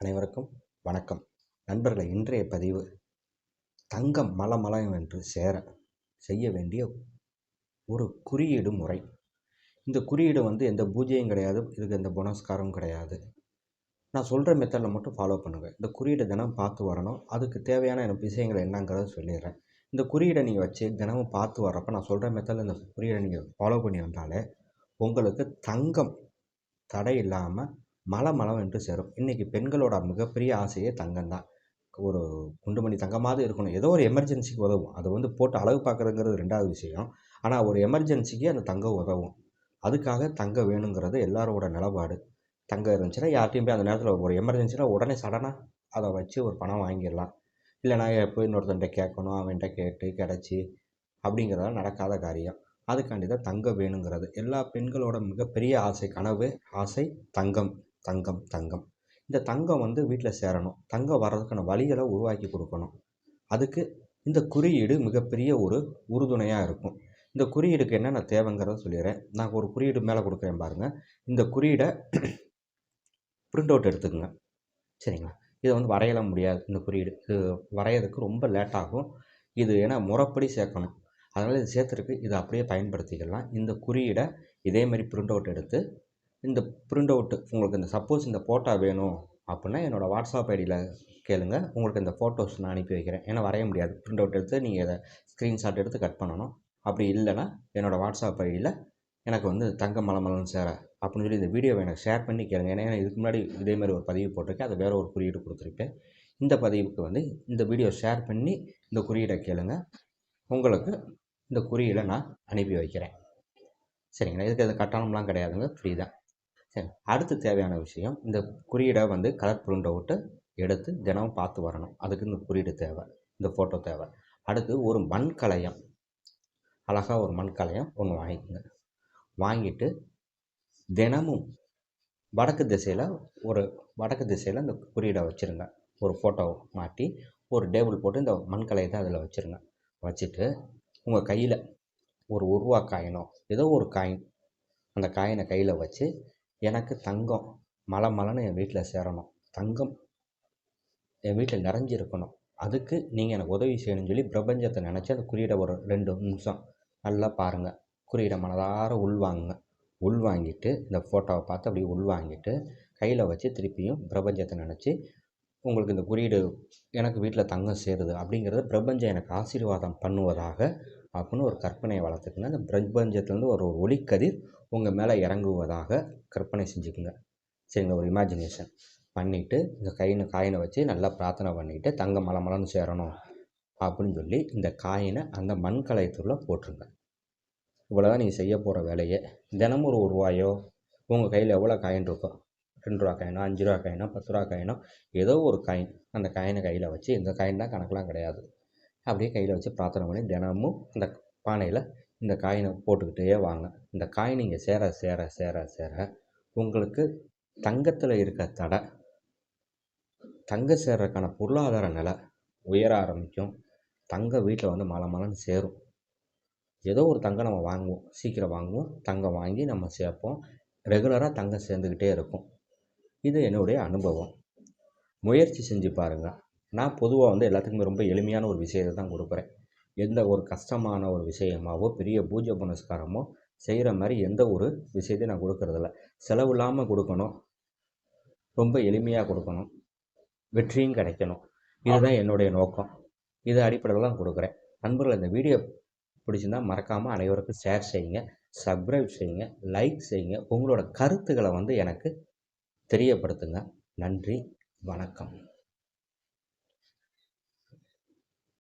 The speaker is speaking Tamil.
அனைவருக்கும் வணக்கம். நண்பர்களே, இன்றைய பதிவு தங்கம் மலமளவென்று சேர செய்ய வேண்டிய ஒரு குறியீடு முறை. இந்த குறியீடு எந்த பூஜையும் கிடையாது, இதுக்கு எந்த புனஸ்காரமும் கிடையாது. நான் சொல்கிற மெத்தடில் மட்டும் ஃபாலோ பண்ணுங்கள். இந்த குறியீடை தினம் பார்த்து வரணும். அதுக்கு தேவையான எனக்கு விஷயங்கள் என்னங்கிறத சொல்லிடுறேன். இந்த குறியீடை நீங்கள் வச்சு தினமும் பார்த்து வர்றப்போ நான் சொல்கிற மெத்தடில் இந்த குறியீடை நீங்கள் ஃபாலோ பண்ணி வந்தாலே உங்களுக்கு தங்கம் தடை இல்லாமல் மலமளவென்று சேரும். இன்றைக்கி பெண்களோட மிகப்பெரிய ஆசையே தங்கம் தான். ஒரு குண்டுமணி தங்கமாவது இருக்கணும். ஏதோ ஒரு எமர்ஜென்சிக்கு உதவும். அது போட்டு அழகு பார்க்குறதுங்கிறது ரெண்டாவது விஷயம். ஆனால் ஒரு எமர்ஜென்சிக்கு அந்த தங்கம் உதவும். அதுக்காக தங்கம் வேணுங்கிறது எல்லாரோட நிலப்பாடு. தங்கம் இருந்துச்சுன்னா யார்ட்டையும் போய் அந்த நேரத்தில் ஒரு எமர்ஜென்சியில் உடனே சடனாக அதை வச்சு ஒரு பணம் வாங்கிடலாம். இல்லைனா போய் இன்னொருத்தன்ட்ட கேட்கணும், அவன்கிட்ட கேட்டு கிடச்சி அப்படிங்கிறதெல்லாம் நடக்காத காரியம். அதுக்காண்டி தான் தங்கம் வேணுங்கிறது. எல்லா பெண்களோட மிகப்பெரிய ஆசை, கனவு, ஆசை தங்கம் தங்கம் தங்கம். இந்த தங்கம் வீட்டில் சேரணும். தங்கம் வர்றதுக்கான வழிகளை உருவாக்கி கொடுக்கணும். அதுக்கு இந்த குறியீடு மிகப்பெரிய ஒரு உறுதுணையாக இருக்கும். இந்த குறியீடுக்கு என்னென்ன தேவைங்கிறத சொல்லிடுறேன். நான் ஒரு குறியீடு மேலே கொடுக்குறேன் பாருங்கள். இந்த குறியீடை பிரிண்ட் அவுட் எடுத்துக்கோங்க. சரிங்களா? இதை வரையலாம் முடியாது. இந்த குறியீடு இது வரைகிறதுக்கு ரொம்ப லேட் ஆகும். இது ஏன்னா முறைப்படி சேர்க்கணும். அதனால் இது சேர்த்துருக்கு. இதை அப்படியே பயன்படுத்திக்கலாம். இந்த குறியீடை இதே மாதிரி பிரிண்ட் அவுட் எடுத்து இந்த பிரிண்ட் அவுட்டு உங்களுக்கு சப்போஸ் இந்த ஃபோட்டோ வேணும் அப்படின்னா என்னோடய வாட்ஸ்அப் ஐடியில் கேளுங்க. உங்களுக்கு இந்த ஃபோட்டோஸ் நான் அனுப்பி வைக்கிறேன். ஏன்னா வரைய முடியாது. பிரிண்ட் அவுட் எடுத்து நீங்கள் இதை ஸ்க்ரீன்ஷாட் எடுத்து கட் பண்ணணும். அப்படி இல்லைன்னா என்னோடய வாட்ஸ்அப் ஐடியில் எனக்கு தங்க மலமலன்னு சேர அப்படின்னு சொல்லி இந்த வீடியோவை எனக்கு ஷேர் பண்ணி கேளுங்க. ஏன்னா இதுக்கு முன்னாடி இதே மாதிரி ஒரு பதிவு போட்டிருக்கேன். அதை வேறு ஒரு குறியீடு கொடுத்துருப்பேன். இந்த பதிவுக்கு இந்த வீடியோ ஷேர் பண்ணி இந்த குறியீடை கேளுங்க. உங்களுக்கு இந்த குறியீடை நான் அனுப்பி வைக்கிறேன். சரிங்களா? இதுக்கு அது கட்டணம்லாம் கிடையாதுங்க, ஃப்ரீ தான். சரி, அடுத்து தேவையான விஷயம், இந்த குறியீடை கலர் பிரிண்ட் அவுட்டு எடுத்து தினமும் பார்த்து வரணும். அதுக்கு இந்த குறியீடு தேவை, இந்த ஃபோட்டோ தேவை. அடுத்து ஒரு மண்கலயம், அழகாக ஒரு மண்கலயம் ஒன்று வாங்கிக்கோங்க. வாங்கிட்டு தினமும் வடக்கு திசையில் இந்த குறியீடை வச்சுருங்க. ஒரு ஃபோட்டோ மாட்டி ஒரு டேபிள் போட்டு இந்த மண்கலயத்தை அதில் வச்சுருங்க. வச்சுட்டு உங்கள் கையில் ஒரு ரூபா காயினோ ஏதோ ஒரு காயின், அந்த காயினை கையில் வச்சு எனக்கு தங்கம் மலன்னு என் வீட்டில் சேரணும், தங்கம் என் வீட்டில் நிறைஞ்சிருக்கணும், அதுக்கு நீங்கள் எனக்கு உதவி செய்யணும்னு சொல்லி பிரபஞ்சத்தை நினச்சி அந்த குறியீடை ஒரு 2 நிமிஷம் நல்லா பாருங்கள். குறியீடை மனதார உள்வாங்கிட்டு இந்த ஃபோட்டோவை பார்த்து அப்படியே உள்வாங்கிட்டு கையில் வச்சு திருப்பியும் பிரபஞ்சத்தை நினச்சி உங்களுக்கு இந்த குறியீடு எனக்கு வீட்டில் தங்கம் சேருது அப்படிங்கிறத பிரபஞ்சம் எனக்கு ஆசீர்வாதம் பண்ணுவதாக அப்படின்னு ஒரு கற்பனையை வளர்த்துக்குங்க. அந்த பிரபஞ்சத்துலேருந்து ஒரு ஒளிக்கதிர் உங்கள் மேலே இறங்குவதாக கற்பனை செஞ்சுக்குங்க. சரிங்களா? ஒரு இமேஜினேஷன் பண்ணிவிட்டு இந்த காயினை வச்சு நல்லா பிரார்த்தனை பண்ணிவிட்டு தங்கம் மலன்னு சேரணும் அப்படின்னு சொல்லி இந்த காயினை அந்த மண்கலயத்துக்குள்ளே போட்டுருங்க. இவ்வளோதான் நீங்கள் செய்ய போகிற வேலையே. தினமும் ஒரு ரூபாயோ உங்கள் கையில் எவ்வளோ காயின் இருக்கோ, 2 ரூபா காயினோ, 5 ரூபா காயினோ, 10 ரூபா காயினோ, ஏதோ ஒரு காயின், அந்த காயினை கையில் வச்சு, இந்த காயின் தான் கணக்கெலாம் கிடையாது, அப்படியே கையில் வச்சு பிரார்த்தனை பண்ணி தினமும் அந்த பானையில் இந்த காயினை போட்டுக்கிட்டே வாங்க. இந்த காயின் இங்கே சேர சேர சேர சேர உங்களுக்கு தங்கத்தில் இருக்க தடை, தங்கம் சேர்றதுக்கான பொருளாதார நிலை உயர ஆரம்பிக்கும். தங்கம் வீட்டில் மலன்னு சேரும். ஏதோ ஒரு தங்கம் நம்ம வாங்குவோம், சீக்கிரம் வாங்குவோம், தங்கம் வாங்கி நம்ம சேர்ப்போம். ரெகுலராக தங்கம் சேர்ந்துக்கிட்டே இருக்கும். இது என்னுடைய அனுபவம். முயற்சி செஞ்சு பாருங்கள். நான் பொதுவாக எல்லாத்துக்குமே ரொம்ப எளிமையான ஒரு விஷயத்தை தான் கொடுக்குறேன். எந்த ஒரு கஷ்டமான ஒரு விஷயமாவோ பெரிய பூஜை புனஸ்காரமோ செய்கிற மாதிரி எந்த ஒரு விஷயத்தையும் நான் கொடுக்கறதில்ல. செலவு இல்லாமல் கொடுக்கணும், ரொம்ப எளிமையாக கொடுக்கணும், வெற்றியும் கிடைக்கணும். இதுதான் என்னுடைய நோக்கம். இது அடிப்படையில் தான் கொடுக்குறேன். நண்பர்கள், இந்த வீடியோ பிடிச்சிருந்தால் மறக்காமல் அனைவருக்கும் ஷேர் செய்யுங்க, சப்ஸ்கிரைப் செய்யுங்க, லைக் செய்யுங்க. உங்களோட கருத்துக்களை எனக்கு தெரியப்படுத்துங்க. நன்றி, வணக்கம்.